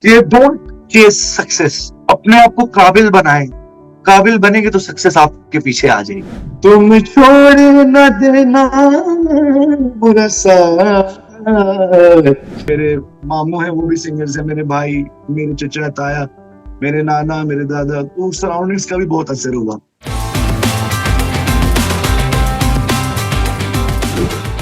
कि don't chess success, अपने आप को काबिल बनाएं। काबिल बनेंगे तो सक्सेस आपके पीछे आ जाएगी। तुम छोड़ न देना बुरा सा। मेरे मामू हैं, वो भी सिंगर्स हैं, मेरे भाई, मेरे चचा ताया, मेरे नाना, मेरे दादा, तो सराउंडिंग्स का भी बहुत असर हुआ।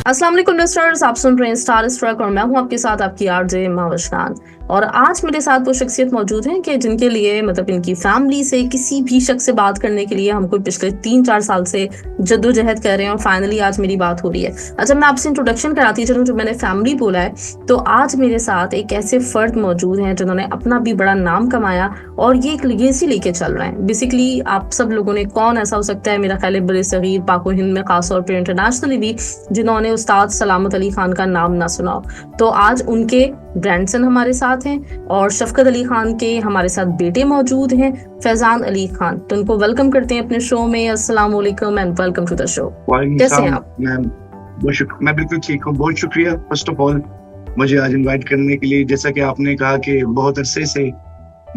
अस्सलाम वालेकुम लिस्टनर्स, आप सुन रहे हैं स्टार स्ट्रक और मैं हूं आपके साथ आपकी आरजे माविश खान। और आज मेरे साथ वो शख्सियत मौजूद हैं कि जिनके लिए मतलब इनकी फैमिली से किसी भी शख्स से बात करने के लिए हमको पिछले 3-4 साल से जद्दोजहद कर रहे हैं और फाइनली आज मेरी बात हो रही है। अच्छा, मैं आपसे इंट्रोडक्शन कराती चलूं, जो मैंने फैमिली बोला है, तो आज मेरे साथ एक ऐसे फर्द मौजूद हैं जिन्होंने अपना भी बड़ा नाम कमाया और ये एक लेगेसी लेके चल रहे हैं। बेसिकली आप सब लोगों ने, कौन ऐसा हो सकता है मेरा ख्याल है बड़े सगीर पाको हिंद में खास तौर पर इंटरनेशनली भी, जिन्होंने उस्ताद सलामत अली खान का नाम ना सुना हो। तो आज उनके ग्रैंडसन हमारे साथ हैं और शफकत अली खान के हमारे साथ बेटे मौजूद हैं, फैजान अली खान। तो उनको वेलकम करते हैं अपने शो में। अस्सलाम वालेकुम and welcome to the show. कैसे हैं आप? मैं बिल्कुल ठीक हूँ, बहुत शुक्रिया फर्स्ट ऑफ ऑल मुझे आज इनवाइट करने के लिए। जैसा कि आपने कहा कि बहुत अरसे से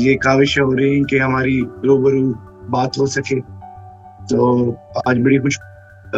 ये काविश हो रही है कि हमारी रूबरू बात हो सके, तो आज बड़ी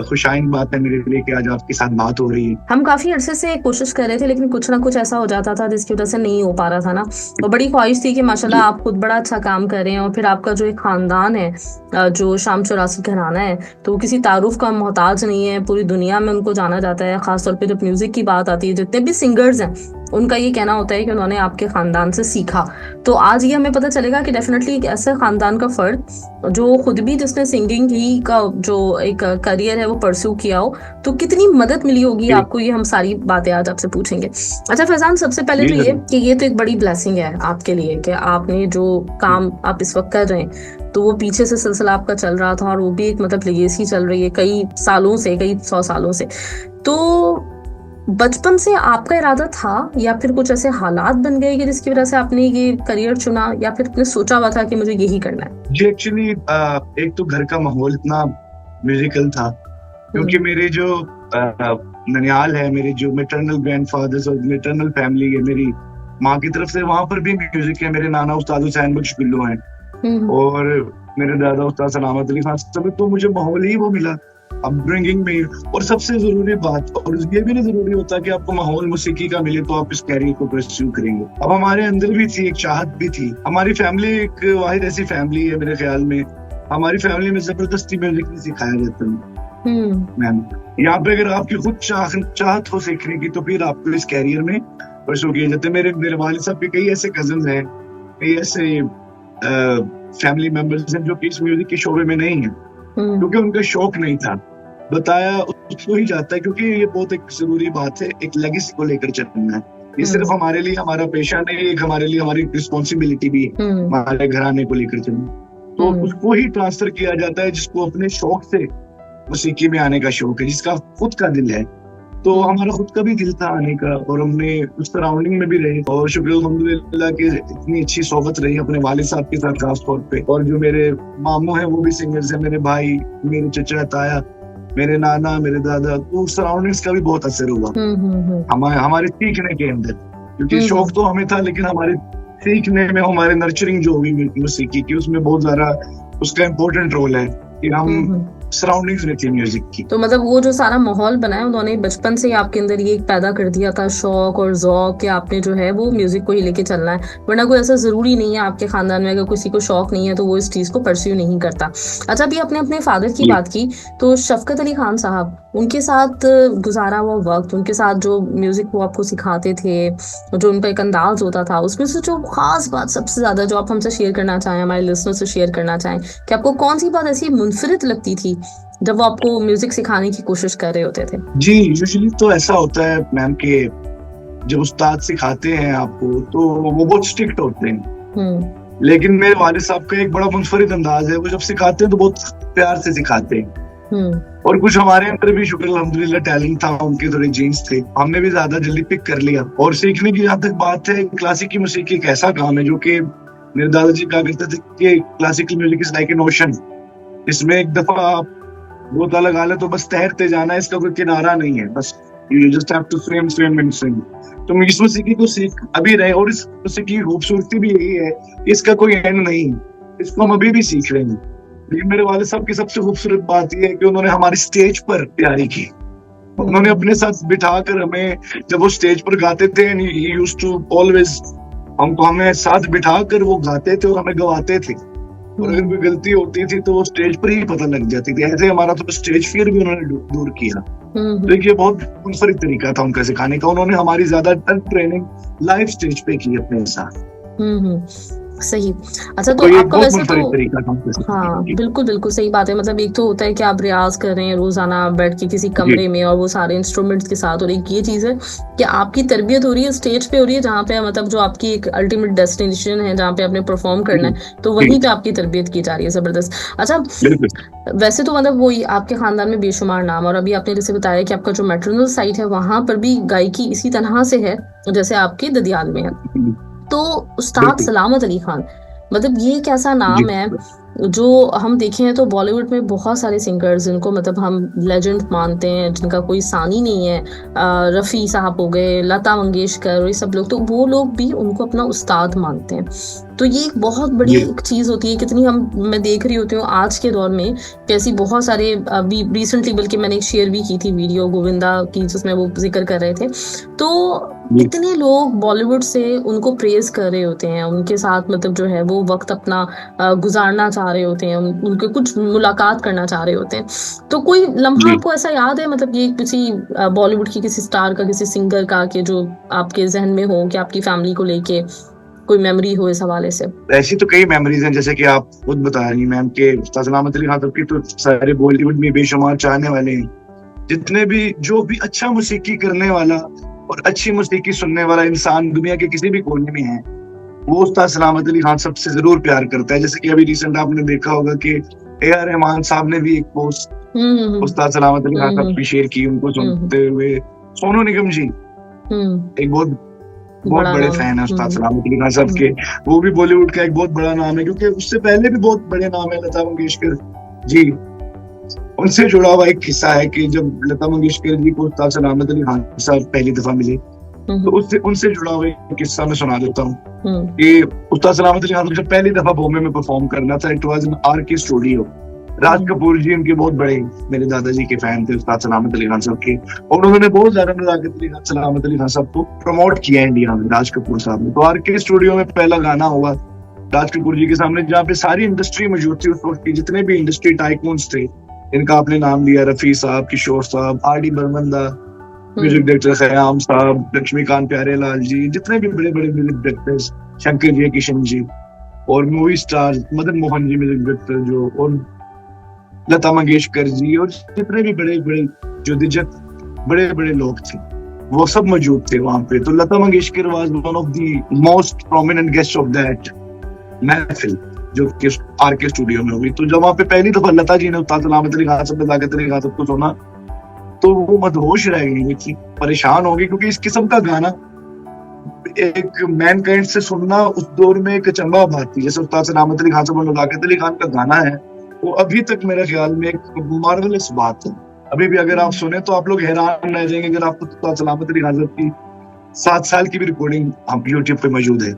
खुशाइन बात है मेरे लिए कि आज आपके साथ बात हो रही है। हम काफी अरसे से कोशिश कर रहे थे, लेकिन कुछ ना कुछ ऐसा हो जाता था जिसकी वजह से नहीं हो पा रहा था ना। तो बड़ी ख्वाहिश थी कि माशाल्लाह आप खुद बड़ा अच्छा काम कर रहे हैं और फिर आपका जो एक खानदान है, जो शाम चौरासी घराना है, तो वो किसी तारुफ का मोहताज नहीं है। पूरी दुनिया में उनको जाना जाता है। खासतौर पर जब म्यूजिक की बात आती है, जितने भी सिंगर्स हैं उनका ये कहना होता है कि उन्होंने आपके खानदान से सीखा। तो आज ये हमें पता चलेगा कि डेफिनेटली एक ऐसा खानदान का फर्द जो खुद भी, जिसने सिंगिंग ही का जो एक करियर है वो परस्यू किया हो, तो कितनी मदद मिली होगी आपको, ये हम सारी बातें आज आपसे पूछेंगे। अच्छा फैजान, सबसे पहले तो ये कि ये तो एक बड़ी ब्लेसिंग है आपके लिए कि आपने जो काम आप इस वक्त कर रहे हैं, तो वो पीछे से सिलसिला आपका चल रहा था और वो भी एक मतलब लेगेसी चल रही है कई सालों से, कई 100 सालों से। तो बचपन से आपका इरादा था या फिर कुछ ऐसे हालात बन गए कि जिसकी वजह से आपने ये करियर चुना, या फिर आपने सोचा हुआ था कि मुझे यही करना है? जी एक्चुअली एक तो घर का माहौल इतना म्यूजिकल था, क्योंकि मेरे जो ननियाल है, मेरे जो मैटरनल ग्रैंडफादर्स और मैटरनल फैमिली है मेरी माँ की तरफ से, वहां पर भी म्यूजिक है। मेरे नाना उस्ताद हुसैन बख्श बिल्लो हैं और मेरे दादा उस्ताद सलामत अली खान, सब तो मुझे माहौल ही वो मिला अपब्रिंगिंग में। और सबसे जरूरी बात, और ये भी नहीं जरूरी होता कि आपको माहौल मौसीकी का मिले तो आप इस कैरियर को परस्यू करेंगे। अब हमारे अंदर भी थी एक चाहत भी थी। हमारी फैमिली एक वाहिद ऐसी फैमिली है मेरे ख्याल में, हमारी फैमिली में जबरदस्ती म्यूजिक नहीं सिखाया जाता मैम। यहाँ पे अगर आपकी खुद चाहत हो सीखने की तो फिर आपको इस कैरियर में परस्यू किया जाता है। मेरे वालिद साहब के कई ऐसे कजन हैं, कई ऐसे फैमिली मेंबर्स हैं जो कि इस म्यूजिक के शोबे में नहीं है, क्योंकि उनका शौक नहीं था। बताया उसको ही जाता है, क्योंकि ये बहुत एक जरूरी बात है, एक लेगेसी को लेकर चलना है। ये सिर्फ हमारे लिए हमारा पेशा नहीं, एक हमारे लिए हमारी रिस्पॉन्सिबिलिटी भी है हमारे घराने को लेकर चलना। तो उसको ही ट्रांसफर किया जाता है जिसको अपने शौक से मौसीकी में आने का शौक है, जिसका खुद का दिल है। तो हमारा खुद का भी दिल था आने का, और हमने उस सराउंडिंग में भी रहे, और शुक्र अल्हम्दुलिल्लाह कि इतनी अच्छी सोबत रही अपने वालिद साहब के साथ खास तौर पे। और जो मेरे मामू हैं वो भी सिंगर्स हैं, मेरे भाई, मेरे चचा ताया, मेरे नाना, मेरे दादा, तो सराउंडिंग्स का भी बहुत असर हुआ हमारे सीखने के अंदर। क्योंकि शौक तो हमें था, लेकिन हमारे सीखने में, हमारे नर्चरिंग जो हुई मौसीकी की, उसमें बहुत ज्यादा उसका इम्पोर्टेंट रोल है कि हम सराउंडिंग्स में थी म्यूजिक की। तो मतलब वो जो सारा माहौल बनाया उन्होंने बचपन से ही आपके अंदर ये पैदा कर दिया था, शौक और ज़ौक, कि आपने जो है वो म्यूजिक को ही लेके चलना है। वरना कोई ऐसा जरूरी नहीं है आपके खानदान में अगर किसी को शौक नहीं है तो वो इस चीज को परस्यू नहीं करता। अच्छा, अभी आपने अपने फादर की बात की, तो शफकत अली खान साहब, उनके साथ गुजारा हुआ वक्त, उनके साथ जो म्यूजिक वो आपको सिखाते थे, जो उनका एक अंदाज होता था, उसमें से जो खास बात सबसे ज्यादा जो आप हमसे शेयर करना चाहें, हमारे लिसनर से शेयर करना चाहें, कि आपको कौन सी बात ऐसी मुनफरिद लगती थी जब वो आपको म्यूजिक सिखाने की कोशिश कर रहे होते थे? जी यूजुअली तो ऐसा होता है मैम कि जब उस्ताद सिखाते हैं आपको तो वो बहुत स्ट्रिक्ट होते हैं, लेकिन मेरे वालिद साहब का एक बड़ा मुनफरिद अंदाज है। वो जब सिखाते हैं तो बहुत प्यार से सिखाते हैं। और कुछ हमारे अंदर भी शुक्र अल्हम्दुलिल्लाह टैलेंट था, उनके थोड़े जीन्स थे, हमने भी ज्यादा जल्दी पिक कर लिया। और सीखने की जहाँ तक बात है, क्लासिकल मौसीकी एक ऐसा काम है जो कि मेरे दादाजी कहा करते थे कि classical music is like an ocean. इसमें एक दफा आप गोता लगा ले तो बस तैरते जाना है, इसका कोई किनारा नहीं है। बस you just have to swim and swim. तुम इस मौसीकी को सीख अभी रहे, और इस मौसीकी की खूबसूरती भी यही है, इसका कोई एंड नहीं, इसको हम अभी भी सीख रहे हैं। लेकिन मेरे वाले साहब की सबसे खूबसूरत बात यह है कि उन्होंने हमारी स्टेज पर तैयारी की। उन्होंने अपने साथ बिठाकर हमें, जब वो स्टेज पर गाते थे, यूज्ड टू ऑलवेज हमको हमें साथ बिठाकर वो गाते थे और हमें गवाते थे। और अगर कोई गलती होती थी तो वो स्टेज पर ही पता लग जाती थी। ऐसे हमारा तो स्टेज फियर भी उन्होंने दूर किया। तो ये बहुत मुनफरिद तरीका था उनका सिखाने का। उन्होंने हमारी ज्यादातर ट्रेनिंग लाइव स्टेज पे की अपने साथ। सही। अच्छा, तो आपका वैसे तो हाँ बिल्कुल बिल्कुल सही बात है। मतलब एक तो होता है कि आप रियाज कर रहे हैं रोजाना बैठ के किसी कमरे में और वो सारे इंस्ट्रूमेंट्स के साथ, और एक ये चीज है कि आपकी तरबियत हो रही है स्टेज पे हो रही है, जहाँ पे मतलब जो आपकी एक अल्टीमेट डेस्टिनेशन है, जहाँ पे आपने परफॉर्म करना है, तो वहीं पे आपकी तरबियत की जा रही है। जबरदस्त। अच्छा, वैसे तो मतलब वही आपके खानदान में बेशुमार नाम, और अभी आपने जैसे बताया कि आपका जो मैटरनल साइट है वहां पर भी गायकी इसी तरह से है जैसे आपके ददियाल में है। तो उस्ताद सलामत अली खान, मतलब ये एक ऐसा नाम है जो हम देखें तो बॉलीवुड में बहुत सारे सिंगर्स जिनको मतलब हम लेजेंड मानते हैं, जिनका कोई सानी नहीं है, रफ़ी साहब हो गए, लता मंगेशकर और ये सब लोग, तो वो लोग भी उनको अपना उस्ताद मानते हैं। तो ये एक बहुत बड़ी एक चीज़ होती है। कितनी मैं देख रही होती हूँ आज के दौर में कैसी बहुत सारे, अभी रिसेंटली बल्कि मैंने एक शेयर भी की थी वीडियो गोविंदा की जिसमें वो जिक्र कर रहे थे, तो इतने लोग बॉलीवुड से उनको प्रेज कर रहे होते हैं, उनके साथ मतलब जो है वो वक्त अपना गुजारना चाह रहे होते हैं, उनके कुछ मुलाकात करना चाह रहे होते हैं। तो कोई लम्हा आपको ऐसा याद है, मतलब ये किसी बॉलीवुड की किसी स्टार का, किसी सिंगर का, कि जो आपके जहन में हो, कि आपकी फैमिली को लेके कोई मेमोरी हो इस हवाले से? ऐसी तो कई मेमोरीज हैं, जैसे कि आप खुद बता रही मैम के उस्ताद सलामत अली खान साहब की तो सारे बॉलीवुड में बेशुमार चाहने वाले हैं। जितने भी जो भी अच्छा मौसीकी करने वाला और अच्छी मौसीकी सुनने वाला इंसान दुनिया के किसी भी कोने में है, वो उस्ताद सलामत अली खान साहब से जरूर प्यार करता है। जैसे कि अभी रिसेंट आपने देखा होगा कि ए.आर. रहमान साहब ने भी एक पोस्ट उस्ताद सलामत अली खान साहब की शेयर की, उनको सुनते हुए। सोनू निगम जी एक बहुत बड़े फैन है उस्ताद सलामत अली खान साहब के। वो भी बॉलीवुड का एक बहुत बड़ा नाम है, क्योंकि उससे पहले भी बहुत बड़े नाम है लता मंगेशकर जी। उनसे जुड़ा हुआ एक किस्सा है कि जब लता मंगेशकर जी को उस्ताद सलामत अली खान साहब पहली दफा मिले, तो उनसे जुड़ा हुआ एक किस्सा मैं सुना देता हूँ कि उस्ताद सलामत अली खान साहब जब पहली दफा बॉम्बे में परफॉर्म करना था, it was in R K. Studio. Raj Kapoor ji उनके बहुत बड़े, मेरे दादाजी के फैन थे उस्ताद सलामत अली खान साहब के, और उन्होंने बहुत ज्यादा नज़ाकत अली खान सलामत अली खान साहब को प्रमोट किया इंडिया में, राज कपूर साहब ने। तो आर.के. स्टूडियो में पहला गाना हुआ राज कपूर जी के सामने, जहाँ पे सारी इंडस्ट्री मौजूद थी उस वक्त की, जितने भी इंडस्ट्री टाइकून्स थे, इनका आपने नाम लिया, रफी साहब, किशोर साहब, आर.डी. बर्मन दा, म्यूजिक डायरेक्टर खयाम साहब, लक्ष्मीकांत प्यारेलाल जी, जितने भी बड़े बड़े म्यूजिक डायरेक्टर्स, शंकर जी किशन जी, और movie star Madan Mohan ji music director जो, और लता मंगेशकर जी, और जितने भी बड़े बड़े जो दिग्गज बड़े बड़े लोग थे वो सब मौजूद थे वहां पे। तो Lata Mangeshkar was one of the most prominent guest of that महफिल जो आर.के. स्टूडियो में हुई। तो जब वहां पे पहली दफा लता जी ने उस्ताद सलामत अली खान साहब नज़ाकत अली खान साहब को सुना, तो वो मदहोश रह गई थी, परेशान हो गई, क्योंकि इस किस्म का गाना एक मैनकाइंड से सुनना उस दौर में एक अचंभा बात थी। जैसे उस्ताद सलामत अली खान साहब और नज़ाकत अली खान का गाना है, वो अभी तक मेरे ख्याल में एक मार्वेलस बात है। अभी भी अगर आप सुने तो आप लोग हैरान रह जाएंगे। अगर आपको उस्ताद सलामत अली खान साहब की 7 साल की भी रिकॉर्डिंग आप यूट्यूब पे मौजूद है,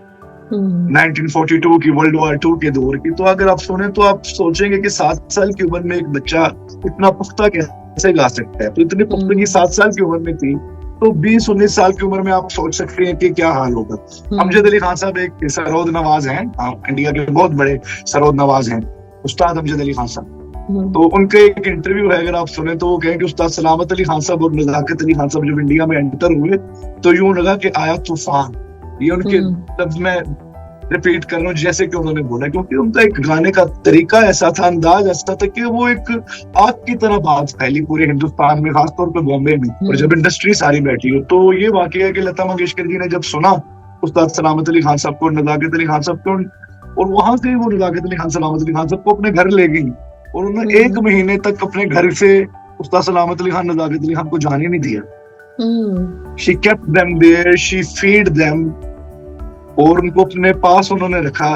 1942 की, वर्ल्ड वॉर 2 के दौर की, तो अगर आप सुने तो आप सोचेंगे कि 7 साल की उम्र में एक बच्चा इतना पुख्ता कैसे गा सकता है। तो इतनी पुख्तगी 7 साल की उम्र में थी, तो 20-19 साल की उम्र में आप सोच सकते हैं कि क्या हाल होगा। अमजद अली खान साहब एक सरोद नवाज हैं, इंडिया के बहुत बड़े सरोद नवाज हैं उस्ताद अमजद अली खान साहब। तो उनके एक इंटरव्यू है, अगर आप सुने तो वो कहें कि उस्ताद सलामत अली खान साहब और नज़ाकत अली खान साहब जब इंडिया में एंटर हुए तो यूं लगा कि आया तूफान। ये उनके लफ्ज में रिपीट कर रहा हूँ जैसे कि उन्होंने बोला, क्योंकि उनका एक गाने का तरीका ऐसा था, अंदाज ऐसा था कि वो एक आग की तरह बात फैली पूरे हिंदुस्तान में, खासतौर पर बॉम्बे में, और जब इंडस्ट्री सारी बैठी हो। तो ये वाकया है कि लता मंगेशकर जी ने जब सुना उस्ताद सलामत अली खान साहब को, नज़ाकत अली खान साहब को, और वहां से वो नज़ाकत अली खान सलामत अली खान साहब को अपने घर ले गई, और उन्होंने 1 महीने तक अपने घर से उस्ताद सलामत अली खान, नज़ाकत अली खान को जाने नहीं दिया। She kept them there, she feed them, और उनको अपने पास उन्होंने रखा।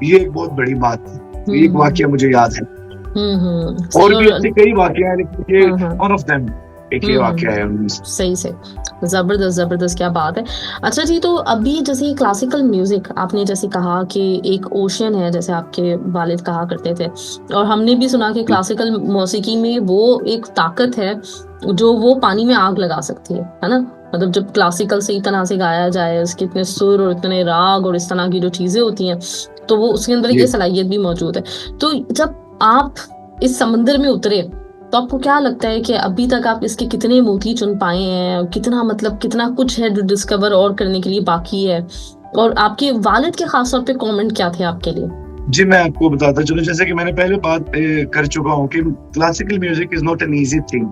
ये एक बहुत बड़ी बात है। एक वाकया मुझे याद है, और भी ऐसे कई वाकया है, लेकिन ये one of them एक ये वाकया है उनमें से। सही से, जबरदस्त जबरदस्त, क्या बात है। अच्छा जी, तो अभी जैसे क्लासिकल म्यूजिक आपने जैसे कहा कि एक ओशन है, जैसे आपके वालिद कहा करते थे, और हमने भी सुना कि क्लासिकल मौसीकी में वो एक ताकत है जो वो पानी में आग लगा सकती है ना। मतलब जब क्लासिकल से इतना से गाया जाए, उसके इतने सुर और इतने राग और इस तरह की जो चीजें होती हैं, तो वो उसके अंदर ये सलाहियत भी मौजूद है। तो जब आप इस समंदर में उतरे, तो आपको क्या लगता है कि अभी तक आप इसके कितने मोती चुन पाए हैं, कितना मतलब कितना कुछ है जो डिस्कवर और करने के लिए बाकी है, और आपके वालिद के खास तौर पे कमेंट क्या थे आपके लिए? जी, मैं आपको बताता चलूं, जैसे कि मैंने पहले बात कर चुका हूँ कि classical music is not an easy thing.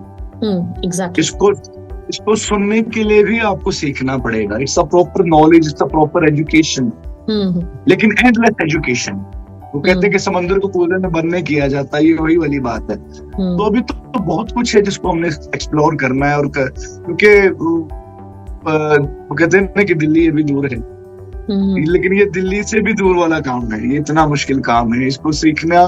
Exactly. इसको सुनने के लिए भी आपको सीखना पड़ेगा। It's a proper knowledge, it's a proper education, लेकिन एंडलेस एजुकेशन। वो कहते हैं कि समंदर को कूदे में बंद नहीं किया जाता, ये वही वाली बात है। तो अभी तो बहुत कुछ है जिसको हमने एक्सप्लोर करना है, और क्योंकि वो कहते हैं ना कि दिल्ली अभी दूर है, लेकिन ये दिल्ली से भी दूर वाला काम है। ये इतना मुश्किल काम है इसको सीखना,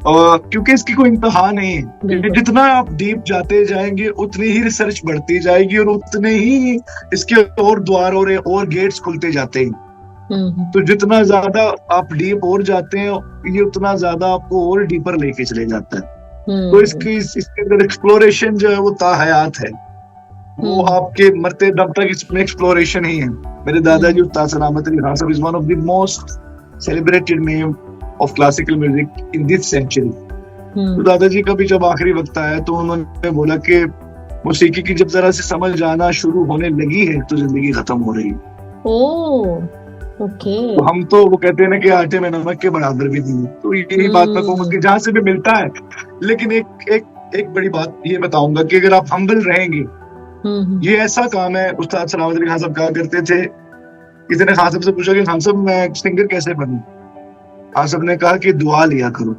क्योंकि इसकी कोई इंतहा नहीं है। जितना आप डीप जाते जाएंगे उतनी ही रिसर्च बढ़ती जाएगी, और उतने ही इसके और द्वार और गेट्स खुलते जाते हैं। तो जितना ज्यादा आप डीप और जाते हैं, ये उतना ज्यादा आपको और डीपर लेके चले जाता है। तो इसके अंदर एक्सप्लोरेशन जो है वो ताहयात है, वो आपके मरते दम तक इसमें एक्सप्लोरेशन ही है। मेरे दादाजी उस्ताद सलामत अली खान साहब is one of the most celebrated name of classical music in this century. तो दादाजी का भी जब आखिरी वक्त आया तो उन्होंने बोला कि मौसीकी की जब जरा से समझ आना शुरू होने लगी है तो जिंदगी खत्म हो रही है। ओके। तो हम तो वो कहते हैं ना कि आटे में नमक के बराबर भी नहीं। तो यही बात मैं कहूँगा कि जहाँ से भी मिलता है, लेकिन एक बड़ी बात ये बताऊंगा कि अगर आप हम्बल रहेंगे, ये ऐसा काम है। उस्ताद सलामत अली खान साहब कहा करते थे, किसी ने खान साहब से पूछा कि खान साहब मैं सिंगर कैसे बनूं, खान साहब ने कहा कि दुआ लिया करो,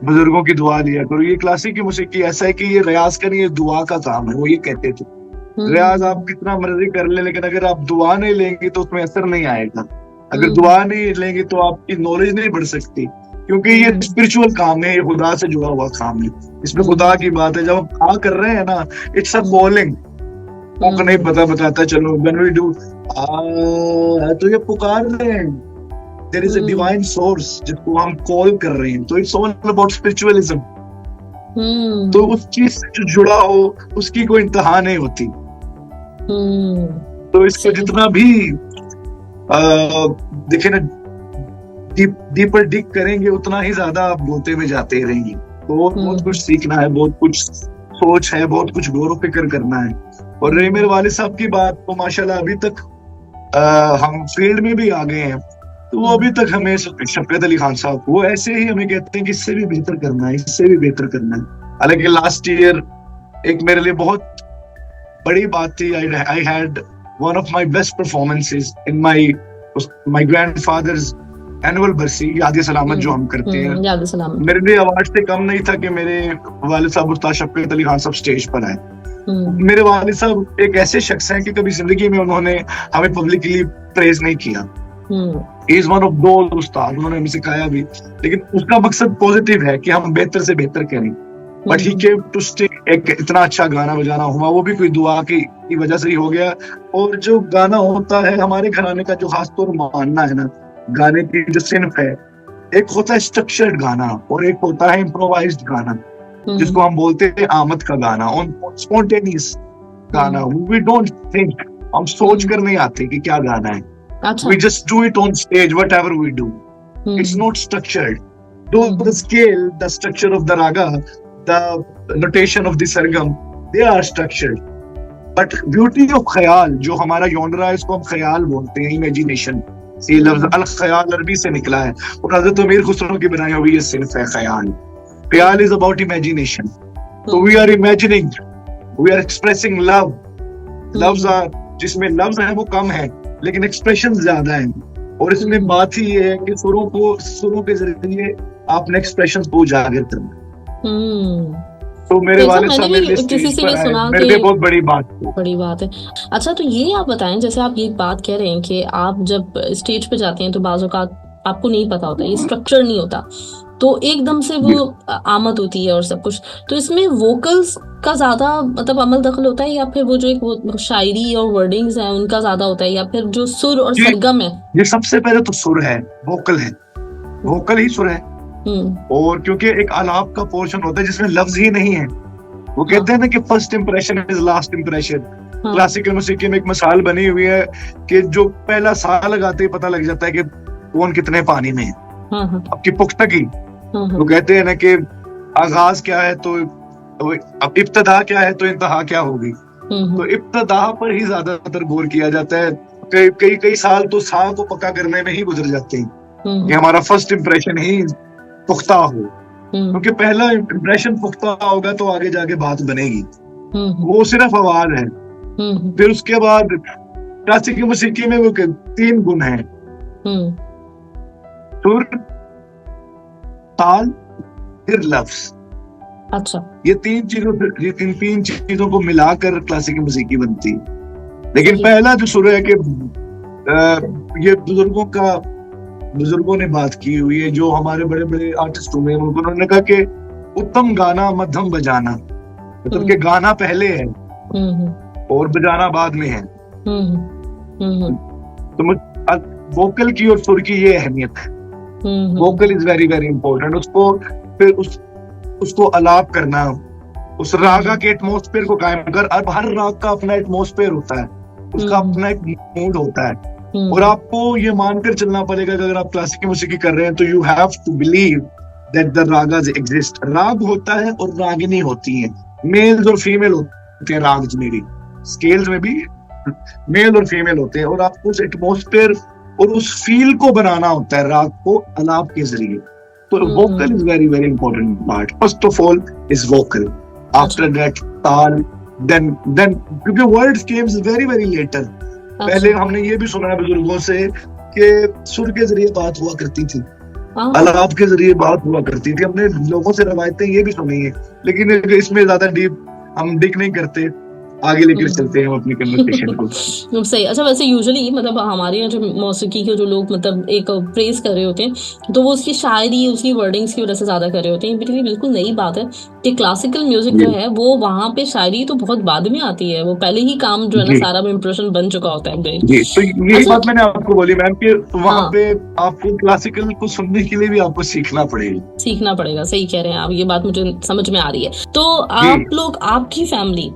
बुजुर्गों की दुआ लिया करो। ये क्लासिक की मौसीकी ऐसा है कि ये रियाज का नहीं, ये दुआ का काम है। वो ये कहते थे रियाज आप कितना मर्जी कर ले, लेकिन अगर आप दुआ नहीं लेंगे तो उसमें असर नहीं आएगा। अगर दुआ नहीं लेंगे तो आपकी नॉलेज नहीं बढ़ सकती, क्योंकि ये स्पिरिचुअल काम है, ये खुदा से जुड़ा हुआ काम है। इसमें खुदा की बात है। जब हम आ कर रहे हैं ना, इट्स अ कॉलिंग। आपको नहीं पता बताता चलो, व्हेन वी डू तो ये पुकार रहे हैं, there is a divine source जिसको हम कॉल कर रहे हैं। तो इट्स ऑल अबाउट स्पिरिचुअलिज्म। तो उस चीज से जो जुड़ा हो उसकी कोई इंतहा नहीं होती। तो इसको जितना भी देखे ना, डीपर डिग करेंगे उतना ही ज्यादा आप गोते में जाते रहेंगे। तो बहुत कुछ सीखना है, बहुत कुछ सोच है, बहुत कुछ गौर व फिक्र करना है। और रही मेरे वालिद साहब की बात, तो माशाल्लाह अभी तक हम फील्ड में भी आ गए हैं। तो वो अभी तक हमें शफकत अली खान साहब वो ऐसे ही हमें कहते हैं कि इससे भी बेहतर करना है, इससे भी बेहतर करना है। हालांकि लास्ट ईयर एक मेरे लिए बहुत बड़ी बात थी। I had one of my best performances in my grandfathers annual बरसी, याद सलामत जो हम करते हैं। याद सलामत मेरे लिए अवार्ड से कम नहीं था कि मेरे वालिद साहब उस्ताद शफकत अली खान साहब स्टेज पर आए। मेरे वालिद साहब एक ऐसे शख्स हैं कि कभी जिंदगी में उन्होंने हमें पब्लिकली प्रेज नहीं किया। He is one of those उस्ताद, उन्होंने हमें सिखाया भी, लेकिन उसका मकसद पॉजिटिव है कि हम बेहतर से बेहतर करें। But he came to stay. एक इतना अच्छा गाना बजाना हुआ, वो भी कोई दुआ की वजह से ही हो गया। और जो गाना होता है हमारे घराने का, जो खासतौर मानना है ना, गाने की जो सिनफ है, एक होता है स्ट्रक्चर्ड गाना और एक होता है इम्प्रोवाइज्ड गाना, जिसको हम बोलते हैं आमद का गाना, स्पॉन्टेनियस गाना। वी डोंट थिंक, हम सोच कर नहीं आते कि क्या गाना है। We just do it on stage, whatever we do. It's not structured. Though the scale, the structure of the raga, the notation of the sargam, they are structured. But beauty of ख्याल, जो हमारा genre है, इसको हम ख्याल बोलते हैं, imagination। ये लफ्ज अल ख्याल अरबी से निकला है और हज़रत अमीर खुसरो की बनाई हुई ये सिर्फ है ख्याल। ख्याल is about imagination. So we are imagining, we are expressing love. लफ्ज जिसमें लफ्ज है वो कम है, लेकिन एक्सप्रेशन ज्यादा है। और इसमें बात ही ये है कि सुरों के जरिए आपने एक्सप्रेशन को उजागर करना। तो मेरे वाले साहब किसी से भी सुना मेरे लिए बहुत बड़ी बात है। अच्छा, तो ये आप बताएं, जैसे आप ये बात कह रहे हैं कि आप जब स्टेज पे जाते हैं तो बाज़ औक़ात आपको नहीं पता होता, ये स्ट्रक्चर नहीं होता, तो एकदम से वो आमद होती है और सब कुछ। तो इसमें वोकल्स का ज्यादा मतलब अमल दखल होता है, या फिर वो जो एक वो शायरी और वर्डिंग्स हैं उनका ज्यादा होता है, या फिर जो सुर और ये सरगम है? ये सबसे पहले तो सुर है, वोकल है, वोकल ही सुर है। और क्योंकि एक आलाप का पोर्शन होता है जिसमें लफ्ज ही नहीं है, वो कहते हैं ना कि first impression is last impression. Classical music में एक मिसाल बनी हुई है कि जो पहला सा लगाते ही पता लग जाता है कि कौन कितने पानी में है, आपकी पुख्तगी। वो कहते हैं ना कि आगाज क्या है तो अब इब्तदा क्या है तो इंतहा क्या होगी। तो इब्तदा पर ही ज्यादातर गौर किया जाता है। कई साल तो सा को पक्का करने में ही गुजर जाते हैं कि हमारा फर्स्ट इंप्रेशन ही पुख्ता हो, क्योंकि पहला इंप्रेशन पुख्ता होगा तो आगे जाके बात बनेगी। वो सिर्फ आवाज है। फिर उसके बाद क्लासिकल मौसीकी में वो 3 गुण हैं, सुर, ताल, फिर लफ्ज। अच्छा, ये 3 चीजों को मिलाकर क्लासिकल मौसीकी बनती है। लेकिन पहला जो सुर है कि ये बुजुर्गों ने बात की हुई है, जो हमारे बड़े बड़े आर्टिस्ट हुए हैं, उन्होंने कहा कि उत्तम गाना मध्यम बजाना, मतलब कि गाना पहले है और बजाना बाद में है। तो वोकल की और सुर की ये अहमियत है। Vocal is very very important. उसको फिर उसको अलाप करना, उस रागा के एटमॉस्फेयर को कायम कर। अब हर राग का अपना एटमॉस्फेयर होता है, उसका अपना एक मूड होता है, और आपको ये मानकर चलना पड़ेगा कि अगर आप क्लासिकल मौसीकी कर रहे हैं तो you have to believe that the ragas exist. Raga होता है और रागिनी होती है, मेल्स और फीमेल होते हैं राग्स में भी, स्केल्स में भी मेल और फीमेल होते हैं, और आपको उस एटमॉस्फेयर और उस फील को बनाना होता है राग को अलाप के जरिए। तो vocal is very very important part. First of all is vocal, after that ताल, देन क्योंकि words Kemps very very later. पहले हमने ये भी सुना है बुजुर्गों से कि सुर के जरिए बात हुआ करती थी, अलाप के जरिए बात हुआ करती थी। हमने लोगों से रवायतें ये भी सुनी है, लेकिन इसमें ज्यादा डीप हम डिग नहीं करते, आगे लेकर चलते हैं अपनी कन्वर्सेशन को। सही। अच्छा, वैसे यूजुअली मतलब हमारे यहाँ जो मौसीकी के जो लोग मतलब एक प्रेज कर रहे होते हैं, तो वो उसकी शायरी, उसकी वर्डिंग्स की वजह से ज्यादा कर रहे होते हैं। बिल्कुल नई बात है कि क्लासिकल म्यूजिक जो है वो वहाँ पे शायरी तो बहुत बाद में आती है, वो पहले ही काम जो है ना सारा इम्प्रेशन बन चुका होता है। जी, तो यही बात मैंने आपको बोली मैम कि वहाँ पे आपको क्लासिकल को सुनने के लिए भी आपको सीखना पड़ेगा। सही कह रहे हैं आप, ये बात मुझे समझ में आ रही है। तो आप लोग, आपकी फैमिली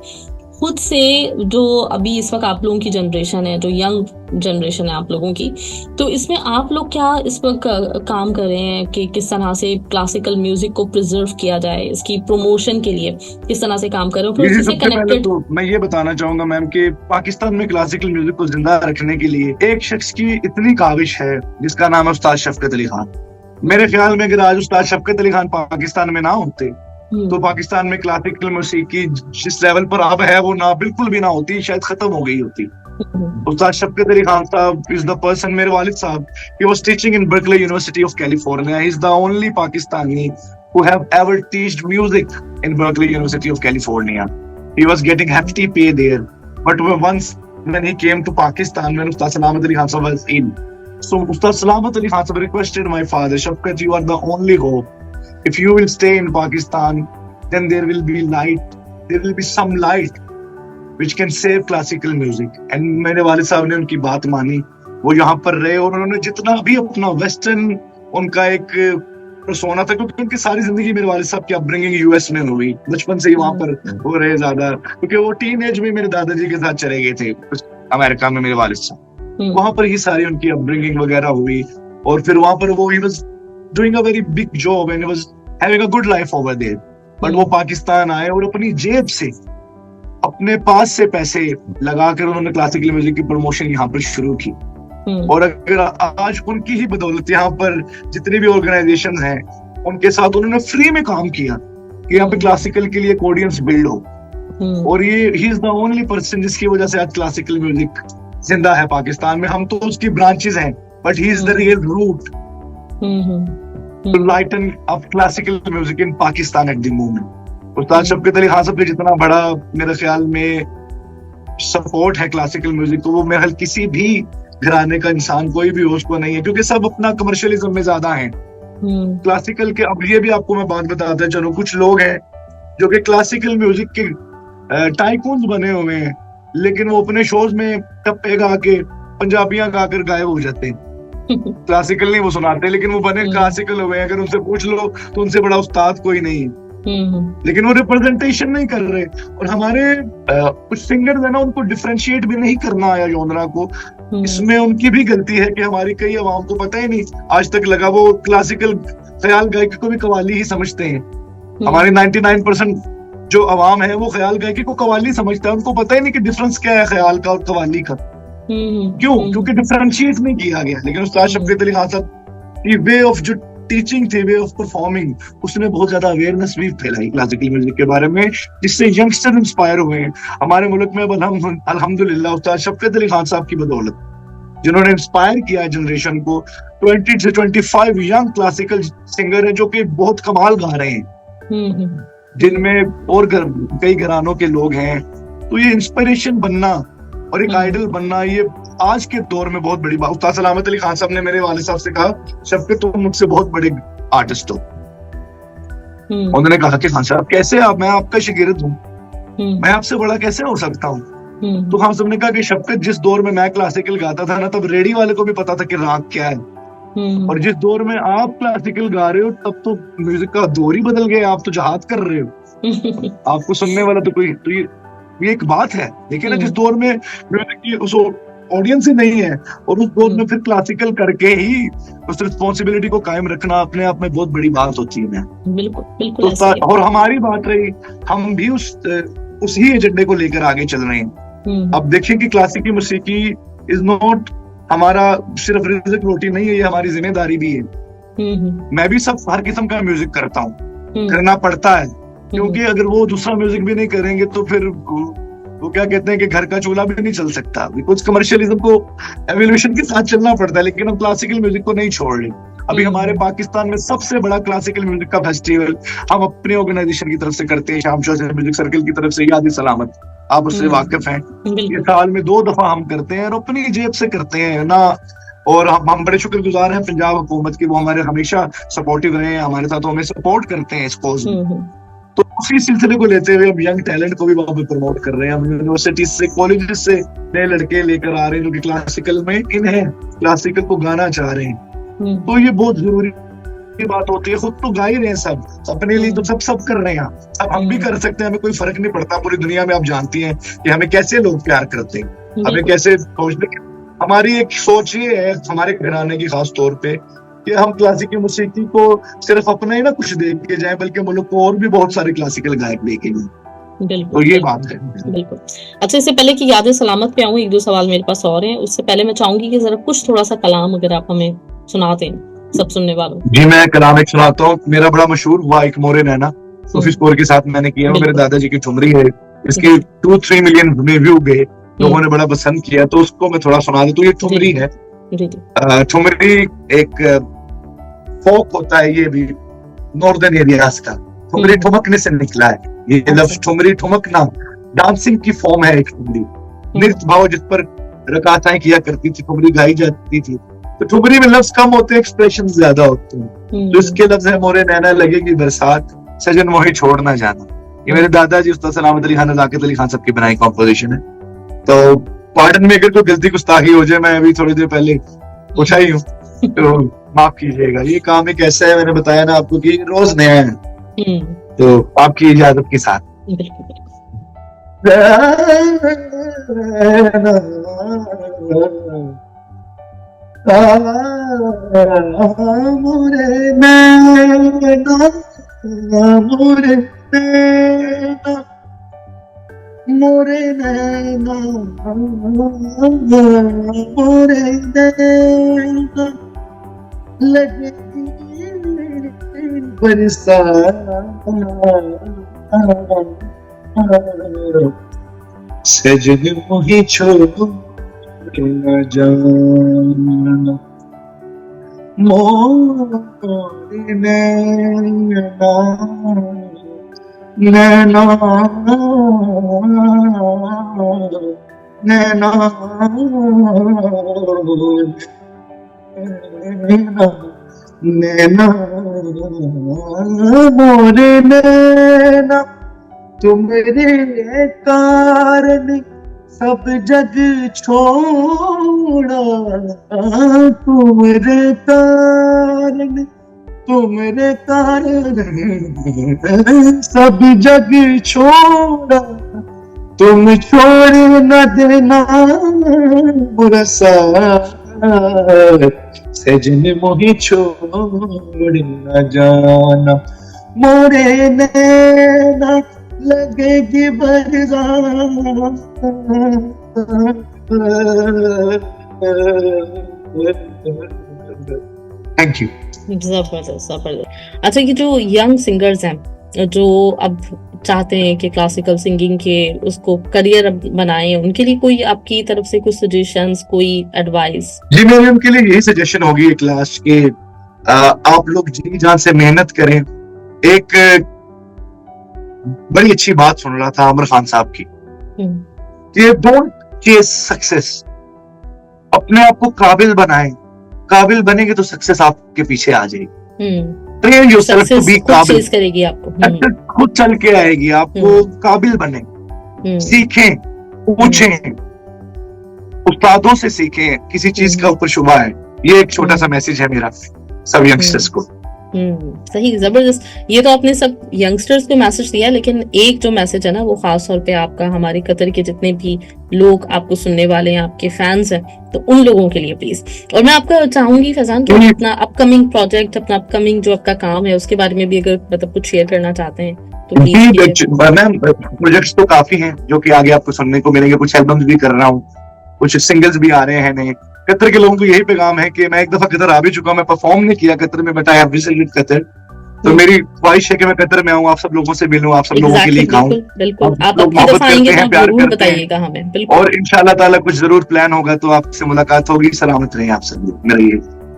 खुद से, जो अभी इस वक्त आप लोगों की जनरेशन है, जो यंग जनरेशन है आप लोगों की, तो इसमें आप लोग क्या इस वक्त काम कर रहे हैं कि किस तरह से क्लासिकल म्यूजिक को प्रिजर्व किया जाए, इसकी प्रमोशन के लिए किस तरह से काम कर रहे हो? फिर उससे कनेक्टेड तो मैं ये बताना चाहूंगा मैम कि पाकिस्तान में क्लासिकल म्यूजिक को जिंदा रखने के लिए एक शख्स की इतनी काविश है जिसका नाम है उस्ताद शफकत अली खान। मेरे ख्याल में अगर आज उस्ताद शफकत अली खान पाकिस्तान में ना होते तो पाकिस्तान में क्लासिकल म्यूजिक जिस लेवल पर अब है वो ना बिल्कुल भी ना होती, शायद खत्म हो गई होती। उस्ताद शफकत अली खान साहब इज द पर्सन, मेरे वालिद साहब, he was teaching in Berkeley University of California. He's the only Pakistani who have ever taught music in Berkeley University of California. He was getting hefty pay there, but once when he came to Pakistan, when Ustad Salamat Ali Khan Sahab was in, so Ustad Salamat Ali Khan Sahab requested my father, Shafkat, you are the only hope. If you will stay in Pakistan, then there will be light. There will be some light which can save classical music. And मेरे वालिद साहब ने उनकी बात मानी, वो यहाँ पर रहे और उन्होंने जितना भी अपना वेस्टर्न उनका एक पर्सोना था, क्योंकि उनकी सारी जिंदगी मेरे वालिद साहब की अपब्रिंगिंग यूएस में हुई, बचपन से ही वहाँ पर हो रहे ज्यादा, क्योंकि वो टीन एज में मेरे दादाजी के साथ चले गए थे अमेरिका में। मेरे वालिद साहब वहाँ पर ही सारी उनकी अपब्रिंगिंग वगैरह हुई, और फिर वहाँ पर वो ही was doing a very big job and was having a good life over there. But वो पाकिस्तान आए और अपनी जेब से, अपने पास से पैसे लगाकर उन्होंने क्लासिकल म्यूजिक की प्रमोशन यहाँ पर शुरू की। और अगर आज उनकी ही बदौलत यहाँ पर जितनी भी ऑर्गेनाइजेशन हैं उनके साथ उन्होंने फ्री में काम किया कि यहाँ पे क्लासिकल के लिए ऑडियंस बिल्ड हो, और ये ही इज द ओनली पर्सन जिसकी वजह से आज क्लासिकल म्यूजिक जिंदा है पाकिस्तान में। हम तो उसकी ब्रांचेस हैं, but he is the real root to lighten up classical music in Pakistan at the moment. उस्ताद शफकत अली खान साहब के जितना बड़ा मेरे ख्याल में सपोर्ट है क्लासिकल म्यूजिक को, वो मेरे ख्याल किसी भी घराने का इंसान कोई भी हो उसको नहीं है, क्योंकि सब अपना कमर्शियलिज्म में ज्यादा है। क्लासिकल के, अब ये भी आपको मैं बात बताता चलो, कुछ लोग हैं जो कि क्लासिकल म्यूजिक के टाइकून्स बने हुए हैं, लेकिन वो अपने शोज में टप्पे गा के पंजाबियां गाकर गायब हो जाते हैं। क्लासिकल नहीं वो सुनाते, लेकिन वो बने क्लासिकल हुए हैं। अगर उनसे पूछ लो तो उनसे बड़ा उस्ताद कोई नहीं है, लेकिन वो रिप्रेजेंटेशन नहीं कर रहे। और हमारे कुछ सिंगर्स है ना, उनको डिफरेंशिएट भी नहीं करना आया जॉनरा को। इसमें उनकी भी गलती है कि हमारी कई आवाम को पता ही नहीं आज तक लगा, वो क्लासिकल ख्याल गायकी को भी कव्वाली ही समझते हैं। हमारे 99% जो आवाम है वो ख्याल गायकी को कव्वाली समझता है, उनको पता ही नहीं कि डिफरेंस क्या है ख्याल का और कव्वाली का। क्यों? क्योंकि डिफरेंशिएट नहीं किया गया। लेकिन उस्ताद शफकत अली खान साहब की वे ऑफ जो टीचिंग थी, वे ऑफ परफॉर्मिंग, उसने बहुत ज्यादा अवेयरनेस भी फैलाई क्लासिकल म्यूजिक के बारे में, जिससे यंगस्टर इंस्पायर हुए हैं हमारे मुल्क में। अल्हम्दुलिल्लाह उस्ताद शफकत अली खान साहब की बदौलत, जिन्होंने इंस्पायर किया जनरेशन को। 20 से 25 यंग क्लासिकल सिंगर हैं जो कि बहुत कमाल गा रहे हैं, जिनमें और कई घरानों के लोग हैं। तो ये इंस्पिरेशन बनना और एक आइडल बनना, ये आज के दौर में बहुत बड़ी बात। उस्ताद सलामत अली खान साहब ने मेरे वालिद साहब से कहा, शफकत तुम मुझसे बहुत बड़े आर्टिस्ट हो। उन्होंने कहा कि खान साहब कैसे, आप, मैं आपका शागिर्द हूँ, मैं आपसे बड़ा कैसे हो सकता हूँ। तो हम सबने कहा कि शफकत, जिस दौर में मैं क्लासिकल गाता था ना, तब रेडी वाले को भी पता था कि राग क्या है, और जिस दौर में आप क्लासिकल गा रहे हो तब तो म्यूजिक का दौर ही बदल गया, आप तो जहाद कर रहे हो। आपको सुनने वाला तो कोई, तो ये एक बात है। लेकिन जिस दौर में म्यूजिक की उस ऑडियंस ही नहीं है, और उस दौर में फिर क्लासिकल करके ही उस रिस्पॉन्सिबिलिटी को कायम रखना अपने आप में बहुत बड़ी बात होती है। बिल्कुल बिल्कुल। तो और हमारी बात रही, हम भी उसी एजेंडे को लेकर आगे चल रहे हैं। अब देखिए कि क्लासिकी मौसीकी इज नॉट हमारा सिर्फ रिज़्क रोटी नहीं है, ये हमारी जिम्मेदारी भी है। मैं भी सब हर किस्म का म्यूजिक करता हूँ, करना पड़ता है, क्योंकि अगर वो दूसरा म्यूजिक भी नहीं करेंगे तो फिर वो क्या कहते हैं कि घर का चूल्हा भी नहीं चल सकता। बिकॉज कमर्शियलिज्म को एवोल्यूशन के साथ चलना पड़ता है, लेकिन हम क्लासिकल म्यूजिक को नहीं छोड़ रहे। अभी हमारे पाकिस्तान में सबसे बड़ा क्लासिकल म्यूजिक का फेस्टिवल हम अपने ऑर्गेनाइजेशन की तरफ से करते हैं, शाम शोर म्यूजिक सर्कल की तरफ से, याद सलामत, आप उससे वाकिफ हैं। ये साल में 2 दफा हम करते हैं और अपनी जेब से करते हैं ना। और हम बड़े शुक्रगुजार हैं पंजाब हुकूमत की, वो हमारे हमेशा सपोर्टिव रहे हैं हमारे साथ, हमें सपोर्ट करते हैं इस कॉज में। तो उसी सिलसिले को लेते हुए हम यंग टैलेंट को भी वहां पर प्रमोट कर रहे हैं। हम यूनिवर्सिटी से, कॉलेज से नए लड़के लेकर आ रहे हैं जो कि क्लासिकल में इन है, क्लासिकल को गाना चाह रहे हैं। तो ये बहुत जरूरी बात होती है। खुद तो गा ही रहे हैं सब, अपने लिए तो सब कर रहे हैं। अब हम भी कर सकते हैं, हमें कोई फर्क नहीं पड़ता। पूरी दुनिया में आप जानती हैं कि हमें कैसे लोग प्यार करते हैं, हमें कैसे सोचते। हमारी एक सोच ये है हमारे घराने की खास तौर पे कि हम क्लासिकल मौसीकी को सिर्फ अपना ही ना कुछ देख के जाए, बल्कि मुल्क को और भी बहुत सारे क्लासिकल गायक लेके जाए। तो ये बात है। बिल्कुल। अच्छा, इससे पहले कि याद सलामत पे आऊँ, 1-2 सवाल मेरे पास और हैं। उससे पहले मैं चाहूंगी कि जरा कुछ थोड़ा सा कलाम अगर आप हमें सुना दें सब सुनने वालों। जी, मैं कलाम एक सुनाता हूँ। मेरा बड़ा मशहूर हुआ एक मोरे नैना, सूफी स्कोर के साथ मैंने किया। मेरे दादाजी की ठुमरी है, इसके 2-3 मिलियन व्यू गए, लोगों ने बड़ा पसंद किया, तो उसको मैं थोड़ा सुना दूं। तो ये ठुमरी है। ठुमरी एक फोक होता है, ये भी नॉर्दर्न एरियाज का। ठुमरी ठुमकने से निकला है ये लफ्ज। ठुमरी ठुमकना डांसिंग की फॉर्म है एक ठुमरी, नृत्य भाव जिस पर रकाताएं किया करती थी, ठुमरी गाई जाती थी। तो ठुमरी में लफ्ज कम होते हैं, एक्सप्रेशन ज्यादा होते हैं। तो इसके लफ्ज है, मोरे नैना लगेगी बरसात, सजन मोही छोड़ ना जाना। ये मेरे दादाजी उस्ताद सलामत अली खान, नज़ाकत अली खान साहब की बनाई कॉम्पोजिशन है। तो पार्डन में अगर कोई गलती गुस्ताखी हो जाए, मैं अभी थोड़ी देर पहले पूछा ही हूँ, तो माफ कीजिएगा। ये काम एक ऐसा है, मैंने बताया ना आपको कि रोज नया है, तो आपकी इजाजत के साथ। मोरे नैना मोरे नैना मोरे नैना मोरे नैना लगेगी बरसात, सजन मोही छोड़ न जाना। मोरे नैना नैना नैना नैना मोरे नैना तुम्हारे कारण सब जग छोड़ा, तुम्हारे कारण सब जग छोड़ा, तुम छोड़ न देना बुरा साथ, सजन मोहि छोड़ न जाना, मोरे नैना लगेगी बरसात। Thank you. जबरदस्त जबरदस्त। अच्छा, ये जो यंग सिंगर्स हैं जो अब चाहते हैं कि क्लासिकल सिंगिंग के उसको करियर बनाएं, उनके लिए कोई आपकी तरफ से कुछ सजेशंस, कोई एडवाइस? जी, मेरी उनके लिए यही सजेशन होगी एक लास्ट के आप लोग जी जान से मेहनत करें। एक बड़ी अच्छी बात सुन रहा था आमिर खान साहब की कि डोंट चेस सक्सेस, अपने आप को काबिल बनाएं, काबिल बनेंगे तो सक्सेस आपके पीछे आ जाएगी। ट्रेन योरसेल्फ टू बी काबिल, करेगी आपको, खुद चल के आएगी, आपको काबिल बने, सीखें, पूछें, उस्तादों से सीखें, किसी चीज का ऊपर शुबा है। ये एक छोटा सा मैसेज है मेरा सब यंगस्टर्स को। सही, जबरदस्त। ये तो आपने सब यंगस्टर्स को मैसेज दिया, लेकिन एक जो मैसेज है ना वो खास तौर पे आपका हमारे कतर के जितने भी लोग आपको सुनने वाले हैं, आपके फैंस हैं, तो उन लोगों के लिए प्लीज। और मैं आपका चाहूंगी फैजान कि अपना अपकमिंग प्रोजेक्ट, अपना अपकमिंग जो आपका काम है उसके बारे में भी अगर मतलब कुछ शेयर करना चाहते हैं तो प्लीज। मैम, प्रोजेक्ट्स तो काफी हैं जो कि आगे आपको सुनने को मिलेंगे। कुछ एल्बम्स भी कर रहा हूँ, कुछ सिंगल्स भी आ रहे हैं नए। कतर के लोगों को यही पैगाम है कि मैं एक दफा कतर आ भी चुका हूं, मैं परफॉर्म नहीं किया कतर में, but I have visited Qatar. तो मेरी ख्वाहिश है कि मैं कतर में आऊं, आप सब लोगों से मिलूं, आप सब लोगों के लिए गाऊं। बिल्कुल, आप अपनी दफा आएंगे तो प्यार जरूर करते हैं, बताइएगा हमें। बिल्कुल, और इंशाल्लाह ताला कुछ जरूर प्लान होगा तो आपसे मुलाकात होगी। सलामत रहिए आप सब मेरे लिए,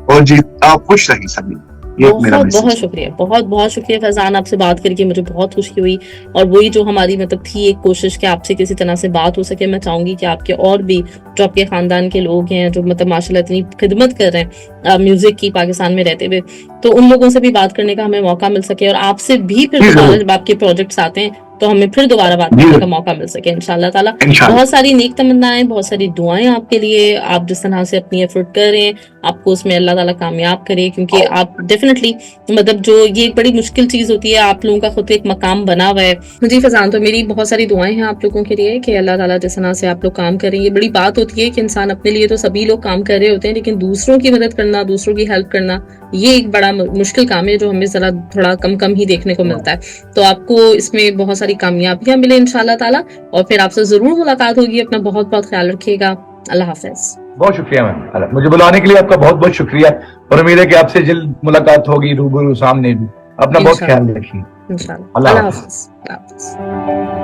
और जी आप खुश रहिए सभी। बहुत शुक्रिया, बहुत बहुत शुक्रिया फैजान, आपसे बात करके मुझे बहुत खुशी हुई। और वही जो हमारी मतलब थी एक कोशिश कि आपसे किसी तरह से बात हो सके। मैं चाहूंगी कि आपके और भी जो आपके खानदान के लोग हैं जो मतलब माशाल्लाह इतनी खिदमत कर रहे हैं म्यूजिक की पाकिस्तान में रहते हुए, तो उन लोगों से भी बात करने का हमें मौका मिल सके, और आपसे भी फिर दोबारा जब आपके प्रोजेक्ट्स आते हैं तो हमें फिर दोबारा बात करने का मौका मिल सके इंशाल्लाह ताला। बहुत सारी नेक तमन्नाएं, बहुत सारी दुआएं आपके लिए। आप जिस तरह से अपनी एफर्ट कर रहे हैं, आपको उसमें अल्लाह ताला कामयाब करे, क्योंकि आप डेफिनेटली मतलब जो ये एक बड़ी मुश्किल चीज होती है, आप लोगों का खुद एक मकाम बना हुआ है। जी फैजान, तो मेरी बहुत सारी दुआएं हैं आप लोगों के लिए कि अल्लाह ताला जिस तरह से आप लोग काम कर रहे हैं। ये बड़ी बात होती है कि इंसान अपने लिए तो सभी लोग काम कर रहे होते हैं, लेकिन दूसरों की मदद करना, दूसरों की हेल्प करना, ये एक बड़ा मुश्किल काम है जो हमें जरा थोड़ा कम ही देखने को मिलता है। तो आपको इसमें बहुत सारी कामयाबियां मिले इंशाल्लाह ताला, और फिर आपसे जरूर मुलाकात होगी। अपना बहुत बहुत ख्याल रखिएगा। अल्लाह हाफिज। बहुत शुक्रिया मैम, मुझे बुलाने के लिए आपका बहुत बहुत शुक्रिया, और उम्मीद है कि आपसे जल्द मुलाकात होगी रूबरू सामने भी। अपना बहुत ख्याल रखिए। इंशाल्लाह। अल्लाह हाफिज।